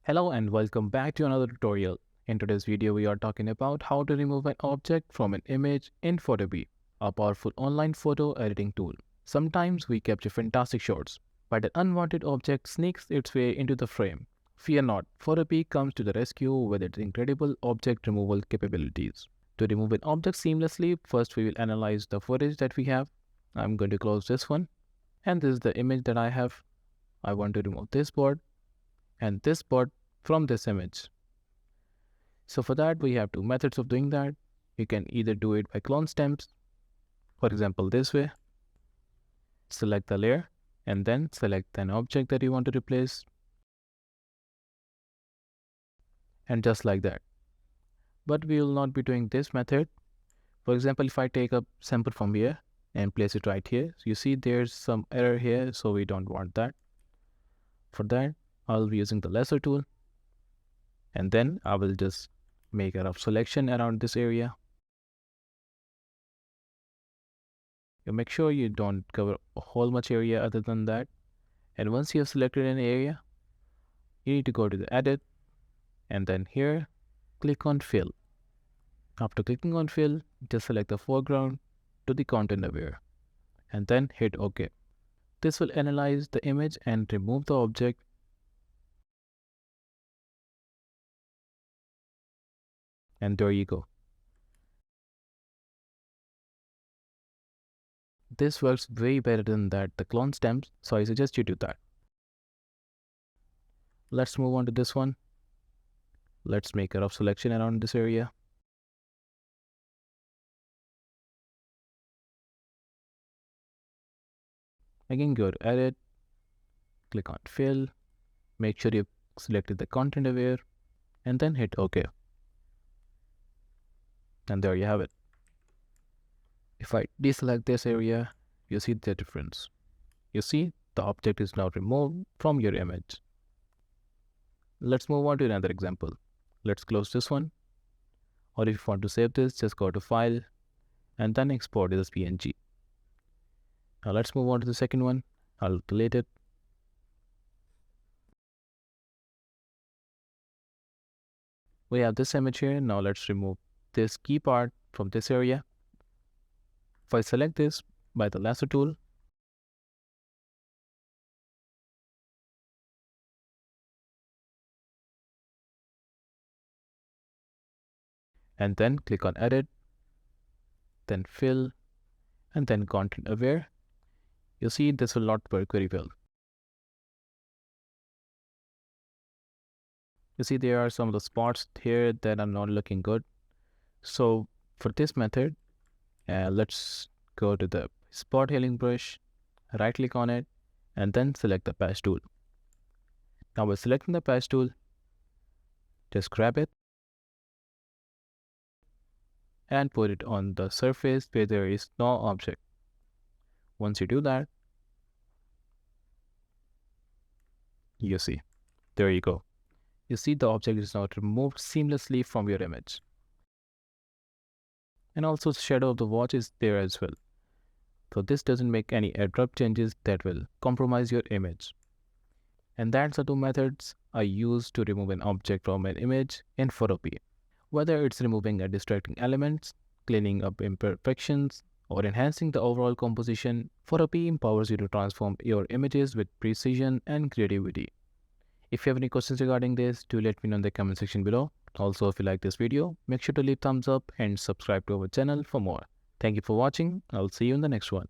Hello and welcome back to another tutorial. In today's video, we are talking about how to remove an object from an image in Photopea, a powerful online photo editing tool. Sometimes we capture fantastic shots, but an unwanted object sneaks its way into the frame. Fear not, Photopea comes to the rescue with its incredible object removal capabilities. To remove an object seamlessly, first we will analyze the footage that we have. I'm going to close this one, and this is the image that I have. I want to remove this board and this part from this image. So for that, we have two methods of doing that. You can either do it by clone stems, for example, this way. Select the layer and then select an object that you want to replace. And just like that. But we will not be doing this method. For example, if I take a sample from here and place it right here, you see there's some error here, so we don't want that. For that, I'll be using the lasso tool, and then I will just make a rough selection around this area. You make sure you don't cover a whole much area other than that. And once you have selected an area, you need to go to the edit, and then here, click on fill. After clicking on fill, just select the foreground to the content aware, and then hit OK. This will analyze the image and remove the object. And there you go. This works way better than the clone stems, so I suggest you do that. Let's move on to this one. Let's make a rough selection around this area. Again, go to edit, click on fill, make sure you've selected the content aware, and then hit OK. And there you have it. If I deselect this area, you see the difference. You see the object is now removed from your image. Let's move on to another example. Let's close this one. Or if you want to save this, just go to File and then export it as PNG. Now let's move on to the second one. I'll delete it. We have this image here. Now let's remove this key part from this area. If I select this by the lasso tool, and then click on edit, then fill, and then content aware, you see this will not work very well. You see there are some of the spots here that are not looking good. So for this method, let's go to the spot healing brush, right click on it, and then select the patch tool. Now by selecting the patch tool, just grab it and put it on the surface where there is no object. Once you do that, you see, there you go. You see the object is now removed seamlessly from your image. And also the shadow of the watch is there as well. So this doesn't make any abrupt changes that will compromise your image. And that's the two methods I use to remove an object from an image in Photopea. Whether it's removing a distracting elements, cleaning up imperfections, or enhancing the overall composition, Photopea empowers you to transform your images with precision and creativity. If you have any questions regarding this, do let me know in the comment section below. Also, if you like this video, make sure to leave thumbs up and subscribe to our channel for more. Thank you for watching. I'll see you in the next one.